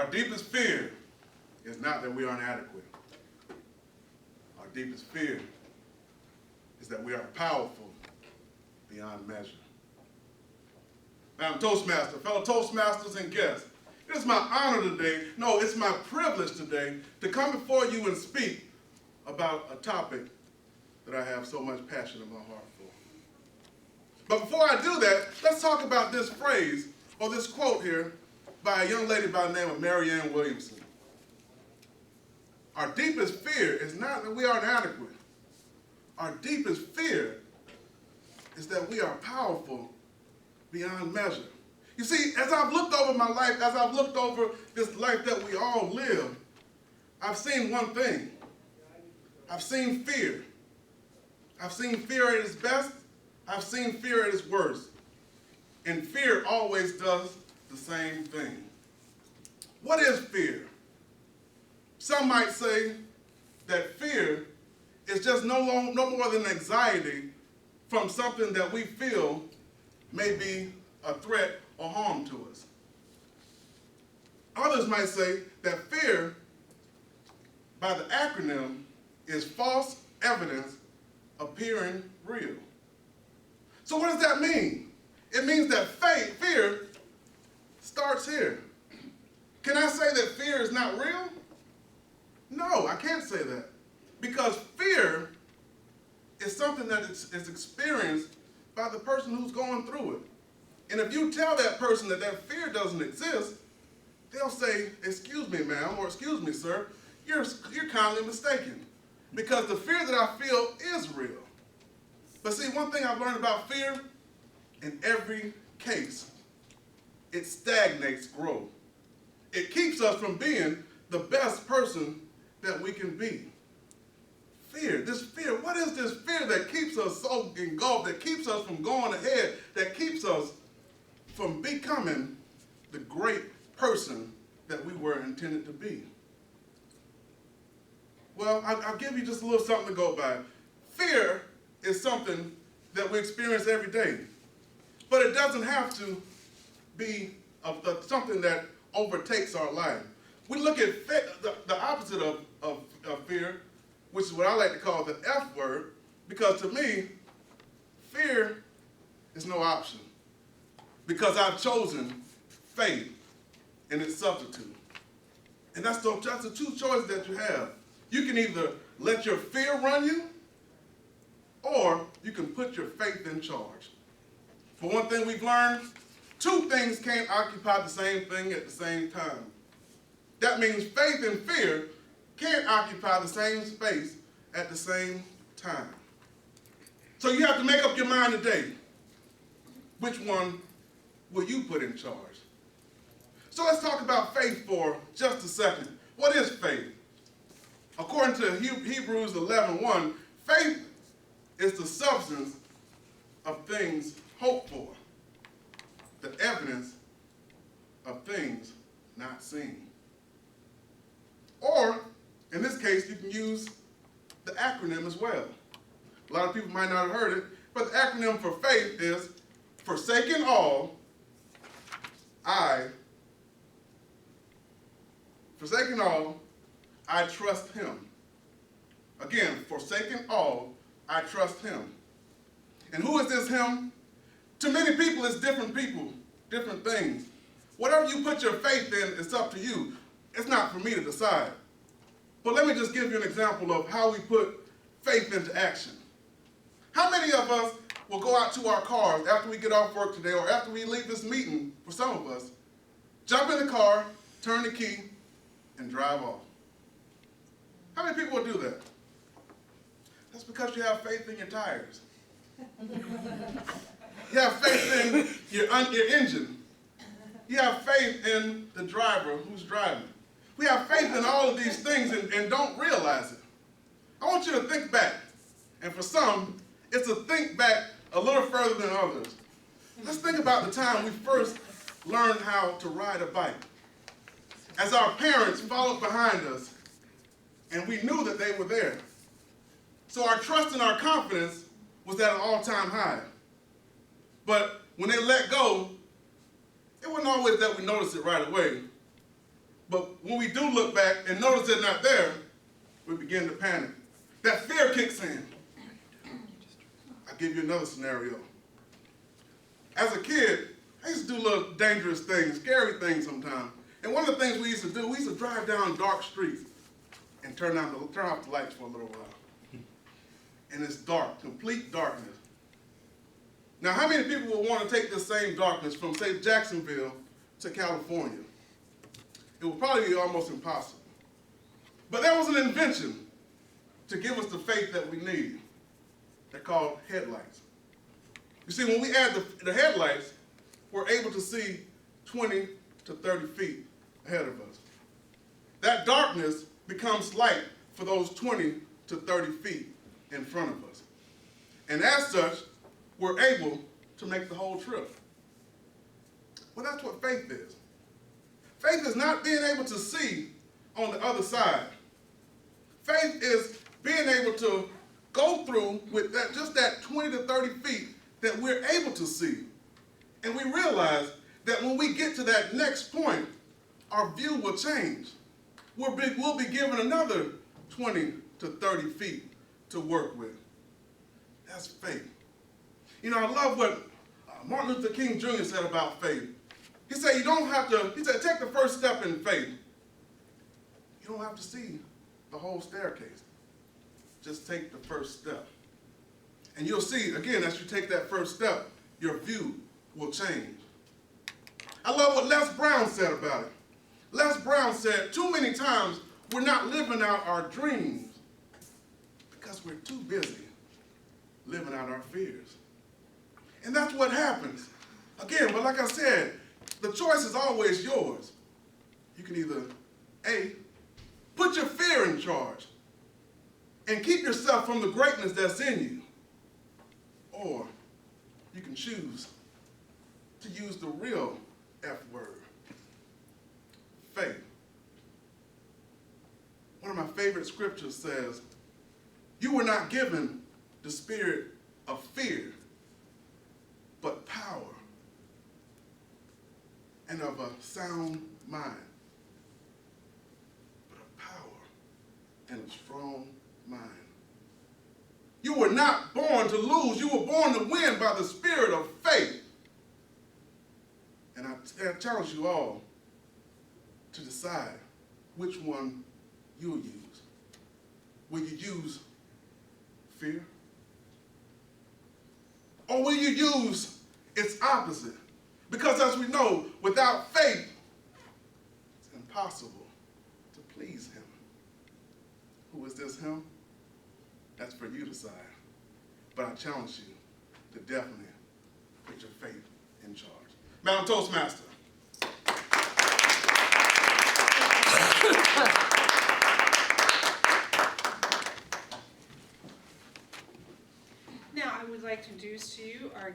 Our deepest fear is not that we are inadequate. Our deepest fear is that we are powerful beyond measure. Now, I'm Toastmaster, fellow Toastmasters and guests. It is my honor today, no, it's my privilege today to come before you and speak about a topic that I have so much passion in my heart for. But before I do that, let's talk about this phrase or this quote here by a young lady by the name of Marianne Williamson. Our deepest fear is not that we are inadequate. Our deepest fear is that we are powerful beyond measure. You see, as I've looked over my life, as I've looked over this life that we all live, I've seen one thing. I've seen fear. I've seen fear at its best. I've seen fear at its worst. And fear always does the same thing. What is fear? Some might say that fear is just no more than anxiety from something that we feel may be a threat or harm to us. Others might say that fear, by the acronym, is false evidence appearing real. So what does that mean? It means that fear starts here. Can I say that fear is not real? No, I can't say that. Because fear is something that is experienced by the person who's going through it. And if you tell that person that fear doesn't exist, they'll say, "Excuse me, ma'am," or "Excuse me, sir, you're kindly mistaken." Because the fear that I feel is real. But see, one thing I've learned about fear, in every case, it stagnates growth. It keeps us from being the best person that we can be. Fear, this fear, what is this fear that keeps us so engulfed, that keeps us from going ahead, that keeps us from becoming the great person that we were intended to be? Well, I'll give you just a little something to go by. Fear is something that we experience every day, but it doesn't have to be something that overtakes our life. We look at the opposite of fear, which is what I like to call the F word, because to me, fear is no option. Because I've chosen faith in its substitute. And that's the two choices that you have. You can either let your fear run you, or you can put your faith in charge. For one thing we've learned, two things can't occupy the same thing at the same time. That means faith and fear can't occupy the same space at the same time. So you have to make up your mind today. Which one will you put in charge? So let's talk about faith for just a second. What is faith? According to Hebrews 11:1, faith is the substance of things hoped for, the evidence of things not seen. Or, in this case, you can use the acronym as well. A lot of people might not have heard it, but the acronym for faith is forsaking all, I trust him. Again, forsaking all, I trust him. And who is this him? To many people, it's different people, different things. Whatever you put your faith in, it's up to you. It's not for me to decide. But let me just give you an example of how we put faith into action. How many of us will go out to our cars after we get off work today, or after we leave this meeting, for some of us, jump in the car, turn the key, and drive off? How many people will do that? That's because you have faith in your tires. You have faith in your engine. You have faith in the driver who's driving. We have faith in all of these things and don't realize it. I want you to think back. And for some, it's a think back a little further than others. Let's think about the time we first learned how to ride a bike. As our parents followed behind us, and we knew that they were there. So our trust and our confidence was at an all-time high. But when they let go, it wasn't always that we noticed it right away. But when we do look back and notice they're not there, we begin to panic. That fear kicks in. I'll give you another scenario. As a kid, I used to do little dangerous things, scary things sometimes. And one of the things we used to do, we used to drive down dark streets and turn off the lights for a little while. And it's dark, complete darkness. Now, how many people would want to take this same darkness from, say, Jacksonville to California? It would probably be almost impossible. But there was an invention to give us the faith that we need. They're called headlights. You see, when we add the headlights, we're able to see 20 to 30 feet ahead of us. That darkness becomes light for those 20 to 30 feet in front of us. And as such, we're able to make the whole trip. Well, that's what faith is. Faith is not being able to see on the other side. Faith is being able to go through with just that 20 to 30 feet that we're able to see. And we realize that when we get to that next point, our view will change. We'll be given another 20 to 30 feet to work with. That's faith. You know, I love what Martin Luther King Jr. said about faith. He said, take the first step in faith. You don't have to see the whole staircase. Just take the first step. And you'll see, again, as you take that first step, your view will change. I love what Les Brown said about it. Les Brown said, too many times we're not living out our dreams because we're too busy living out our fears. And that's what happens. Again, but like I said, the choice is always yours. You can either, A, put your fear in charge and keep yourself from the greatness that's in you, or you can choose to use the real F word, faith. One of my favorite scriptures says, you were not given the spirit of fear, but power and of a sound mind. But of power and a strong mind. You were not born to lose. You were born to win by the spirit of faith. And I challenge you all to decide which one you'll use. Will you use fear? Or will you use its opposite? Because as we know, without faith, it's impossible to please him. Who is this him? That's for you to decide. But I challenge you to definitely put your faith in charge. Madam Toastmaster. Now, I would like to introduce to you our